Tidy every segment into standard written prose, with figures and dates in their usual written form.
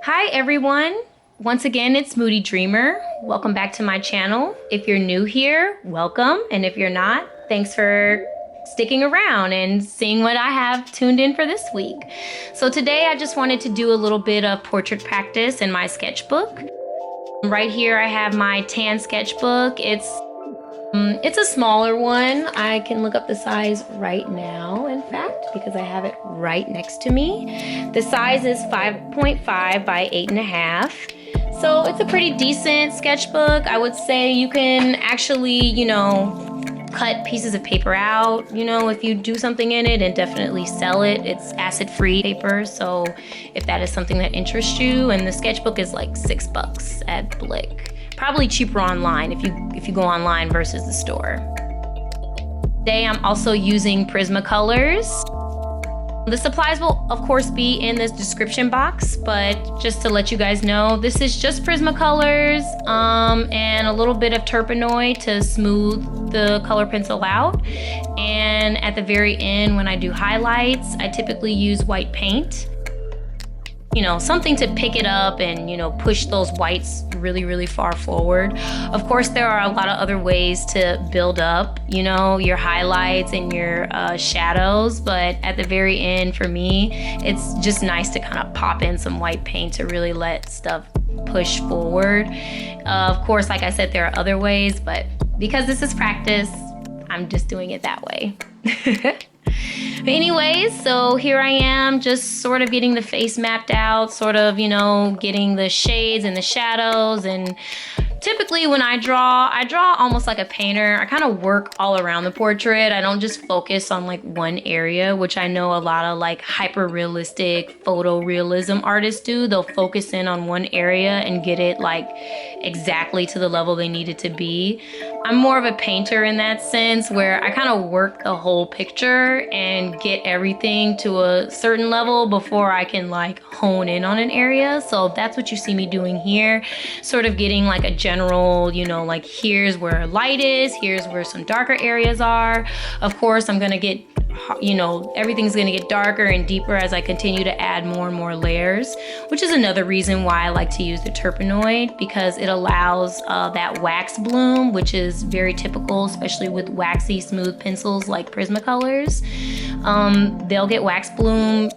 Hi everyone! Once again, it's Moody Dreamer. Welcome back to my channel. If you're new here, welcome. And if you're not, thanks for sticking around and seeing what I have tuned in for this week. So today I just wanted to do a little bit of portrait practice in my sketchbook. Right here I have my tan sketchbook. It's a smaller one. I can look up the size right now, in fact, because I have it right next to me. The size is 5.5 by 8.5. So it's a pretty decent sketchbook. I would say you can actually, cut pieces of paper out, if you do something in it, and definitely sell it. It's acid-free paper, so if that is something that interests you. And the sketchbook is like $6 at Blick. Probably cheaper online if you go online versus the store. Today I'm also using Prismacolors. The supplies will of course be in this description box, but just to let you guys know, this is just Prismacolors and a little bit of Turpenoid to smooth the color pencil out. And at the very end, when I do highlights, I typically use white paint. Something to pick it up and, push those whites really, really far forward. Of course, there are a lot of other ways to build up, your highlights and your shadows. But at the very end, for me, it's just nice to kind of pop in some white paint to really let stuff push forward. Of course, like I said, there are other ways, but because this is practice, I'm just doing it that way. Anyways, so here I am, just sort of getting the face mapped out, sort of, getting the shades and the shadows. And typically when I draw almost like a painter. I kind of work all around the portrait. I don't just focus on like one area, which I know a lot of like hyper realistic photorealism artists do. They'll focus in on one area and get it like exactly to the level they need it to be. I'm more of a painter in that sense, where I kind of work the whole picture and get everything to a certain level before I can like hone in on an area. So that's what you see me doing here, sort of getting like a general, like here's where light is, here's where some darker areas are. Of course, I'm gonna get, everything's gonna get darker and deeper as I continue to add more and more layers, which is another reason why I like to use the Turpenoid, because it allows that wax bloom, which is very typical, especially with waxy smooth pencils like Prismacolors. They'll get wax bloom,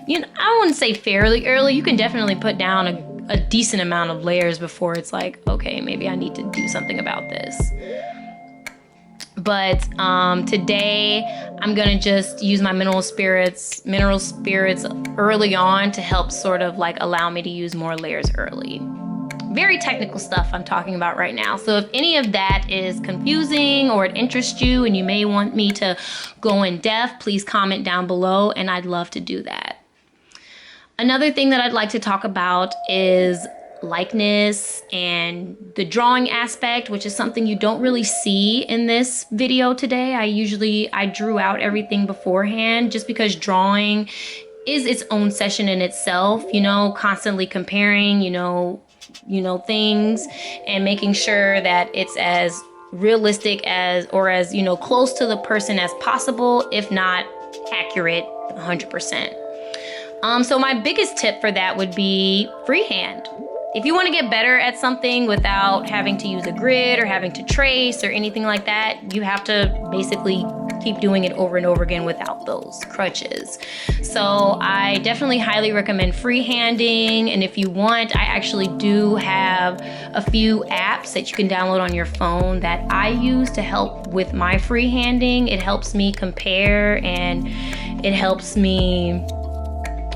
I wouldn't say fairly early. You can definitely put down a decent amount of layers before it's like, okay, maybe I need to do something about this. But today I'm gonna just use my mineral spirits early on to help sort of like allow me to use more layers early. Very technical stuff I'm talking about right now. So if any of that is confusing or it interests you and you may want me to go in depth, please comment down below and I'd love to do that. Another thing that I'd like to talk about is likeness and the drawing aspect, which is something you don't really see in this video today. I drew out everything beforehand, just because drawing is its own session in itself, constantly comparing, things and making sure that it's as realistic as, or as, close to the person as possible, if not accurate 100%. So my biggest tip for that would be freehand. If you want to get better at something without having to use a grid or having to trace or anything like that, you have to basically keep doing it over and over again without those crutches. So I definitely highly recommend freehanding. And if you want, I actually do have a few apps that you can download on your phone that I use to help with my freehanding. It helps me compare and it helps me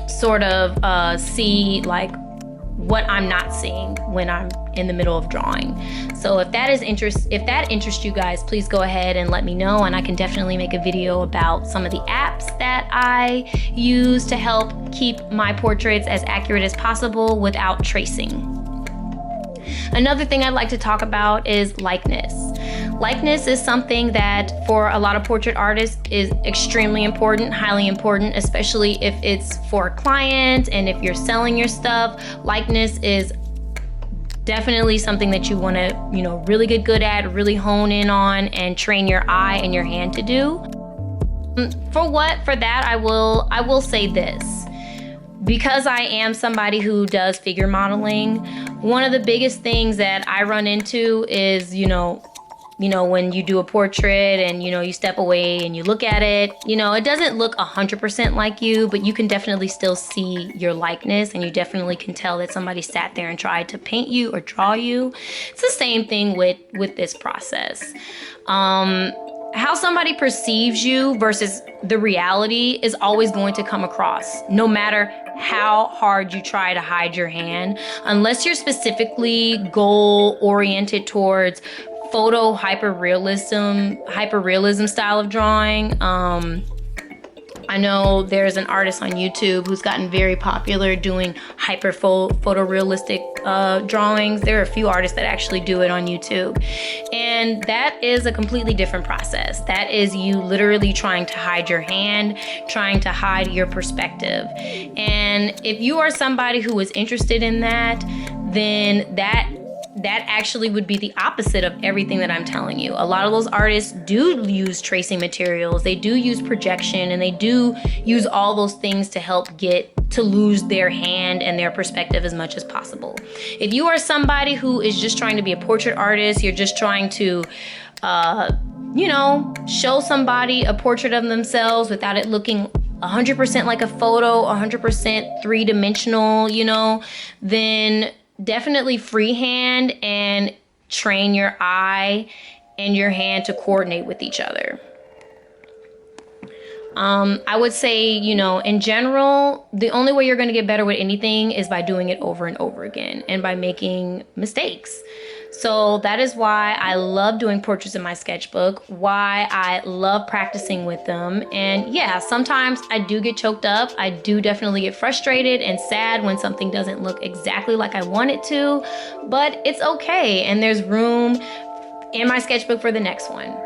sort of see like what I'm not seeing when I'm in the middle of drawing. So if that interests you guys, please go ahead and let me know, and I can definitely make a video about some of the apps that I use to help keep my portraits as accurate as possible without tracing. Another thing I'd like to talk about is likeness. Likeness is something that for a lot of portrait artists is extremely important, highly important, especially if it's for a client and if you're selling your stuff. Likeness is definitely something that you want to, really get good at, really hone in on, and train your eye and your hand to do. For that, I will say this. because I am somebody who does figure modeling, one of the biggest things that I run into is, when you do a portrait and, you step away and you look at it, it doesn't look 100% like you, but you can definitely still see your likeness, and you definitely can tell that somebody sat there and tried to paint you or draw you. It's the same thing with this process. How somebody perceives you versus the reality is always going to come across, no matter how hard you try to hide your hand, unless you're specifically goal-oriented towards photo hyperrealism style of drawing. I know there's an artist on YouTube who's gotten very popular doing photorealistic drawings. There are a few artists that actually do it on YouTube. And that is a completely different process. That is you literally trying to hide your hand, trying to hide your perspective. And if you are somebody who is interested in that, then that actually would be the opposite of everything that I'm telling you. A lot of those artists do use tracing materials, they do use projection, and they do use all those things to help get to lose their hand and their perspective as much as possible. If you are somebody who is just trying to be a portrait artist, you're just trying to show somebody a portrait of themselves without it looking 100% like a photo, 100% three-dimensional, then definitely freehand and train your eye and your hand to coordinate with each other. I would say, in general, the only way you're going to get better with anything is by doing it over and over again and by making mistakes. So that is why I love doing portraits in my sketchbook, why I love practicing with them. And yeah, sometimes I do get choked up. I do definitely get frustrated and sad when something doesn't look exactly like I want it to, but it's okay. And there's room in my sketchbook for the next one.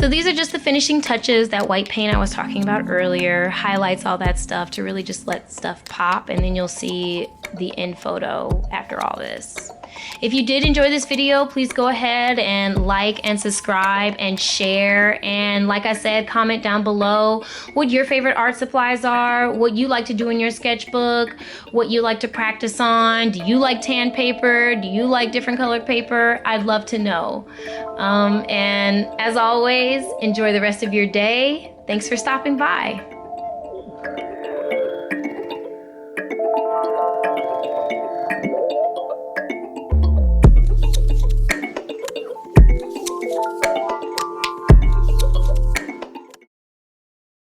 These are just the finishing touches. That white paint I was talking about earlier highlights all that stuff to really just let stuff pop, and then you'll see the end photo after all this. If you did enjoy this video, please go ahead and like and subscribe and share. And like I said, comment down below what your favorite art supplies are, what you like to do in your sketchbook, what you like to practice on. Do you like tan paper? Do you like different colored paper? I'd love to know. And as always, enjoy the rest of your day. Thanks for stopping by.